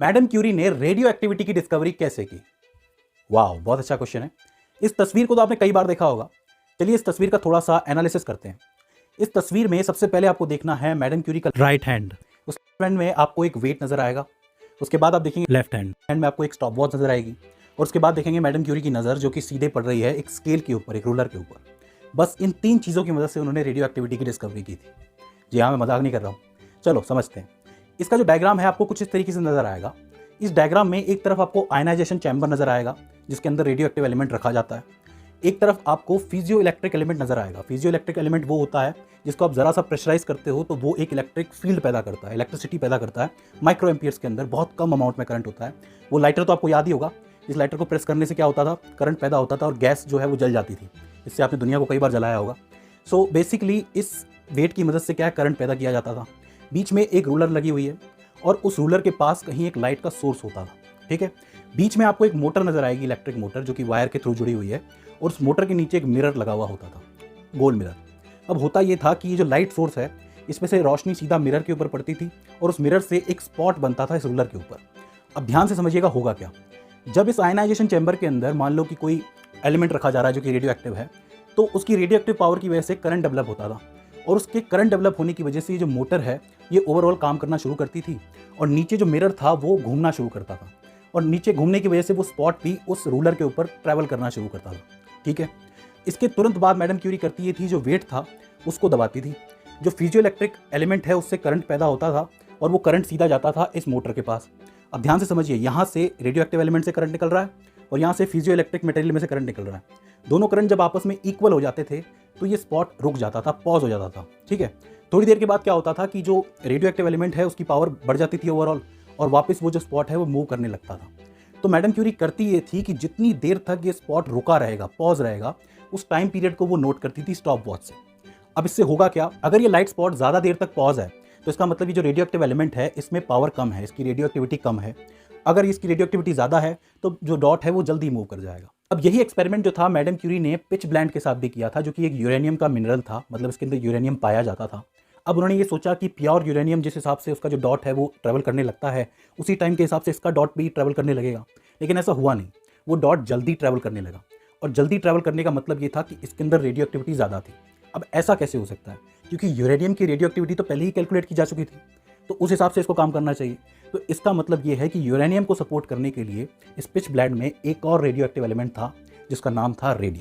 Madam Curie ने radio activity की discovery कैसे की? वाह, बहुत अच्छा क्वेश्चन है। इस तस्वीर को तो आपने कई बार देखा होगा। चलिए इस तस्वीर का थोड़ा सा एनालिसिस करते हैं। इस तस्वीर में सबसे पहले आपको देखना है मैडम क्यूरी का राइट हैंड। उस हैंड में आपको एक वेट नजर आएगा। उसके बाद आप देखेंगे लेफ्ट हैंड में आपको एक स्टॉप वॉच नजर आएगी। और उसके बाद देखेंगे मैडम क्यूरी की नज़र जो कि सीधे पड़ रही है एक स्केल के ऊपर, एक रूलर के ऊपर। बस इन 3 चीज़ों की मदद से उन्होंने रेडियो एक्टिविटी की डिस्कवरी की थी। जी हाँ, मैं मजाक नहीं कर रहा हूँ। चलो समझते हैं। इसका जो डायग्राम है आपको कुछ इस तरीके से नजर आएगा। इस डायग्राम में एक तरफ आपको आयनाइजेशन चैम्बर नजर आएगा जिसके अंदर रेडियो एक्टिव एलिमेंट रखा जाता है। एक तरफ आपको फिजियो इलेक्ट्रिक एलिमेंट नजर आएगा। फिजियो इलेक्ट्रिक एलिमेंट वो होता है जिसको आप जरा सा प्रेशराइज करते हो तो वो एक इलेक्ट्रिक फील्ड पैदा करता है, इलेक्ट्रिसिटी पैदा करता है। माइक्रो एम्पियर्स के अंदर बहुत कम अमाउंट में करंट होता है। वो लाइटर तो आपको याद ही होगा। इस लाइटर को प्रेस करने से क्या होता था, करंट पैदा होता था और गैस जो है वो जल जाती थी। इससे आपने दुनिया को कई बार जलाया होगा। सो बेसिकली इस वेट की मदद से क्या करंट पैदा किया जाता था। बीच में एक रूलर लगी हुई है और उस रूलर के पास कहीं एक लाइट का सोर्स होता था। ठीक है, बीच में आपको एक मोटर नजर आएगी, इलेक्ट्रिक मोटर जो कि वायर के थ्रू जुड़ी हुई है। और उस मोटर के नीचे एक मिरर लगा हुआ होता था, गोल मिरर। अब होता ये था कि ये जो लाइट सोर्स है इसमें से रोशनी सीधा मिरर के ऊपर पड़ती थी और उस मिरर से एक स्पॉट बनता था इस रूलर के ऊपर। अब ध्यान से समझिएगा होगा क्या। जब इस आयनाइजेशन चैम्बर के अंदर मान लो कि कोई एलिमेंट रखा जा रहा है जो कि रेडियो एक्टिव है, तो उसकी रेडियो एक्टिव पावर की वजह से करंट डेवलप होता था। और उसके करंट डेवलप होने की वजह से ये जो मोटर है ये ओवरऑल काम करना शुरू करती थी और नीचे जो मिरर था वो घूमना शुरू करता था। और नीचे घूमने की वजह से वो स्पॉट भी उस रूलर के ऊपर ट्रैवल करना शुरू करता था। ठीक है, इसके तुरंत बाद मैडम क्यूरी करती ये थी, जो वेट था उसको दबाती थी। जो फिजियो इलेक्ट्रिक एलिमेंट है उससे करंट पैदा होता था और वो करंट सीधा जाता था इस मोटर के पास। अब ध्यान से समझिए, यहाँ से रेडियो एक्टिव एलिमेंट से करंट निकल रहा है और यहाँ से फिजियो इलेक्ट्रिक मटेरियल में से करंट निकल रहा है। दोनों करंट जब आपस में इक्वल हो जाते थे तो ये स्पॉट रुक जाता था, पॉज हो जाता था। ठीक है, थोड़ी देर के बाद क्या होता था कि जो रेडियो एक्टिव एलिमेंट है उसकी पावर बढ़ जाती थी ओवरऑल और वापस वो जो स्पॉट है वो मूव करने लगता था। तो मैडम क्यूरी करती ये थी कि जितनी देर तक ये स्पॉट रुका रहेगा, पॉज रहेगा, उस टाइम पीरियड को वो नोट करती थी स्टॉप वॉच से। अब इससे होगा क्या, अगर ये लाइट स्पॉट ज़्यादा देर तक पॉज है तो इसका मतलब ये जो रेडियो एक्टिव एलिमेंट है इसमें पावर कम है, इसकी रेडियो एक्टिविटी कम है। अगर इसकी रेडियो एक्टिविटी ज़्यादा है तो जो डॉट है वो जल्दी मूव कर जाएगा। अब यही एक्सपेरिमेंट जो था मैडम क्यूरी ने पिच ब्लेंड के साथ भी किया था, जो कि एक यूरेनियम का मिनरल था, मतलब इसके अंदर यूरेनियम पाया जाता था। अब उन्होंने ये सोचा कि प्योर यूरेनियम जिस हिसाब से उसका जो डॉट है वो ट्रैवल करने लगता है उसी टाइम के हिसाब से इसका डॉट भी ट्रैवल करने लगेगा। लेकिन ऐसा हुआ नहीं, वो डॉट जल्दी ट्रैवल करने लगा। और जल्दी ट्रैवल करने का मतलब ये था कि इसके अंदर रेडियो एक्टिविटी ज़्यादा थी। अब ऐसा कैसे हो सकता है, क्योंकि यूरेनियम की रेडियो एक्टिविटी तो पहले ही कैलकुलेट की जा चुकी थी, तो उस हिसाब से इसको काम करना चाहिए। तो इसका मतलब ये है कि यूरेनियम को सपोर्ट करने के लिए इस पिच ब्लेंड में एक और रेडियो एक्टिव एलिमेंट था जिसका नाम था रेडियम।